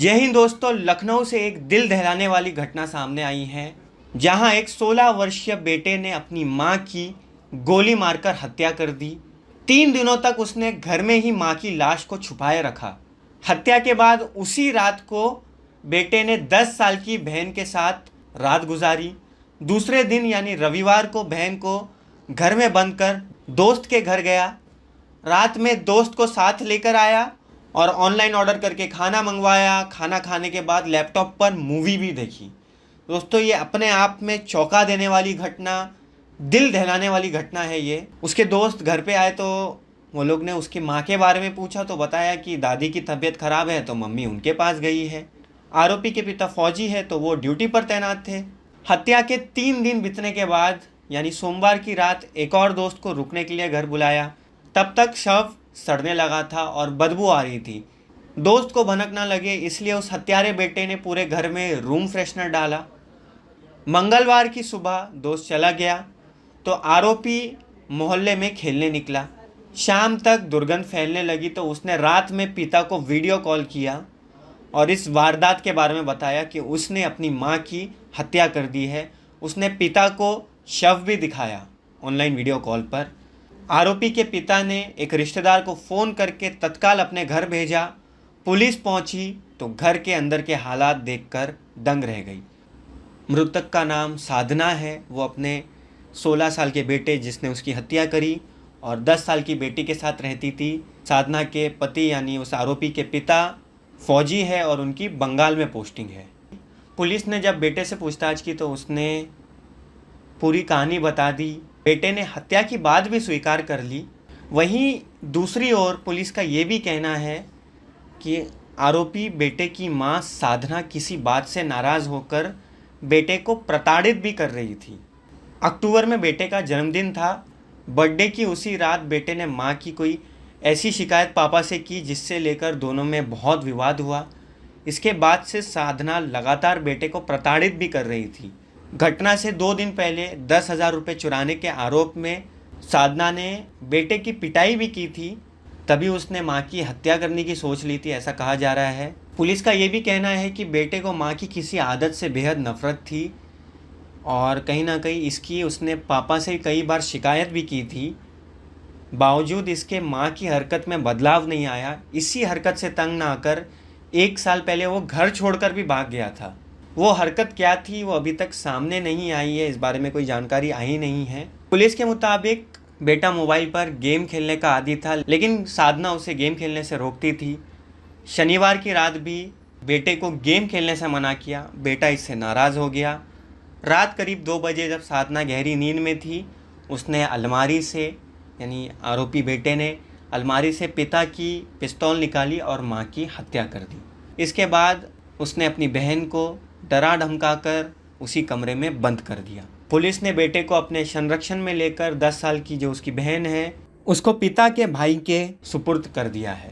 जय हिंद दोस्तों। लखनऊ से एक दिल दहलाने वाली घटना सामने आई है, जहां एक 16 वर्षीय बेटे ने अपनी मां की गोली मारकर हत्या कर दी। 3 दिनों तक उसने घर में ही मां की लाश को छुपाए रखा। हत्या के बाद उसी रात को बेटे ने 10 साल की बहन के साथ रात गुजारी। दूसरे दिन यानी रविवार को बहन को घर में बंद कर दोस्त के घर गया। रात में दोस्त को साथ लेकर आया और ऑनलाइन ऑर्डर करके खाना मंगवाया। खाना खाने के बाद लैपटॉप पर मूवी भी देखी। दोस्तों, ये अपने आप में चौंका देने वाली घटना, दिल दहलाने वाली घटना है ये। उसके दोस्त घर पे आए तो वो लोग ने उसकी माँ के बारे में पूछा तो बताया कि दादी की तबीयत खराब है तो मम्मी उनके पास गई है। आरोपी के पिता फौजी है तो वो ड्यूटी पर तैनात थे। हत्या के 3 दिन बीतने के बाद यानी सोमवार की रात एक और दोस्त को रुकने के लिए घर बुलाया। तब तक शव सड़ने लगा था और बदबू आ रही थी। दोस्त को भनक ना लगे इसलिए उस हत्यारे बेटे ने पूरे घर में रूम फ्रेशनर डाला। मंगलवार की सुबह दोस्त चला गया तो आरोपी मोहल्ले में खेलने निकला। शाम तक दुर्गंध फैलने लगी तो उसने रात में पिता को वीडियो कॉल किया और इस वारदात के बारे में बताया कि उसने अपनी मां की हत्या कर दी है। उसने पिता को शव भी दिखाया ऑनलाइन वीडियो कॉल पर। आरोपी के पिता ने एक रिश्तेदार को फ़ोन करके तत्काल अपने घर भेजा। पुलिस पहुंची तो घर के अंदर के हालात देखकर दंग रह गई। मृतक का नाम साधना है। वो अपने 16 साल के बेटे जिसने उसकी हत्या करी और 10 साल की बेटी के साथ रहती थी। साधना के पति यानी उस आरोपी के पिता फौजी है और उनकी बंगाल में पोस्टिंग है। पुलिस ने जब बेटे से पूछताछ की तो उसने पूरी कहानी बता दी। बेटे ने हत्या की बात भी स्वीकार कर ली। वहीं दूसरी ओर पुलिस का ये भी कहना है कि आरोपी बेटे की मां साधना किसी बात से नाराज़ होकर बेटे को प्रताड़ित भी कर रही थी। अक्टूबर में बेटे का जन्मदिन था। बर्थडे की उसी रात बेटे ने मां की कोई ऐसी शिकायत पापा से की जिससे लेकर दोनों में बहुत विवाद हुआ। इसके बाद से साधना लगातार बेटे को प्रताड़ित भी कर रही थी। घटना से 2 दिन पहले 10,000 रुपये चुराने के आरोप में साधना ने बेटे की पिटाई भी की थी। तभी उसने मां की हत्या करने की सोच ली थी, ऐसा कहा जा रहा है। पुलिस का ये भी कहना है कि बेटे को मां की किसी आदत से बेहद नफरत थी और कहीं ना कहीं इसकी उसने पापा से कई बार शिकायत भी की थी। बावजूद इसके मां की हरकत में बदलाव नहीं आया। इसी हरकत से तंग ना आकर 1 साल पहले वो घर छोड़कर भी भाग गया था। वो हरकत क्या थी वो अभी तक सामने नहीं आई है, इस बारे में कोई जानकारी आई नहीं है। पुलिस के मुताबिक बेटा मोबाइल पर गेम खेलने का आदी था, लेकिन साधना उसे गेम खेलने से रोकती थी। शनिवार की रात भी बेटे को गेम खेलने से मना किया। बेटा इससे नाराज़ हो गया। रात करीब 2 बजे जब साधना गहरी नींद में थी, उसने अलमारी से यानी आरोपी बेटे ने अलमारी से पिता की पिस्तौल निकाली और मां की हत्या कर दी। इसके बाद उसने अपनी बहन को डरा धमकाकर उसी कमरे में बंद कर दिया। पुलिस ने बेटे को अपने संरक्षण में लेकर 10 साल की जो उसकी बहन है उसको पिता के भाई के सुपुर्द कर दिया है।